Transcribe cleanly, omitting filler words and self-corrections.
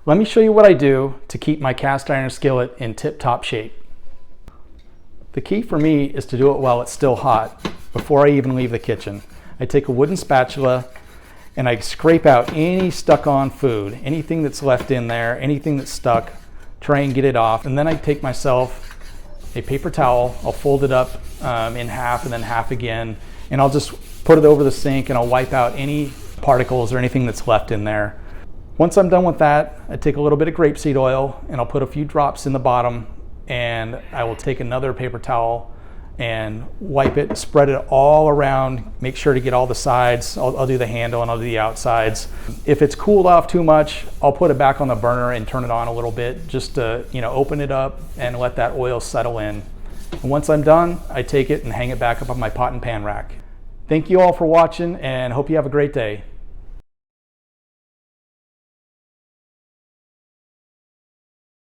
Let me show you what I do to keep my cast iron skillet in tip-top shape. The key for me is to do it while it's still hot, before I even leave the kitchen. I take a wooden spatula and I scrape out any stuck on food, anything that's left in there, anything that's stuck, try and get it off. And then I take myself a paper towel, I'll fold it up in half and then half again, and I'll just put it over the sink and I'll wipe out any particles or anything that's left in there. Once I'm done with that, I take a little bit of grapeseed oil and I'll put a few drops in the bottom, and I will take another paper towel and wipe it, spread it all around, make sure to get all the sides. I'll do the handle and I'll do the outsides. If it's cooled off too much, I'll put it back on the burner and turn it on a little bit, just to, open it up and let that oil settle in. And once I'm done, I take it and hang it back up on my pot and pan rack. Thank you all for watching and hope you have a great day.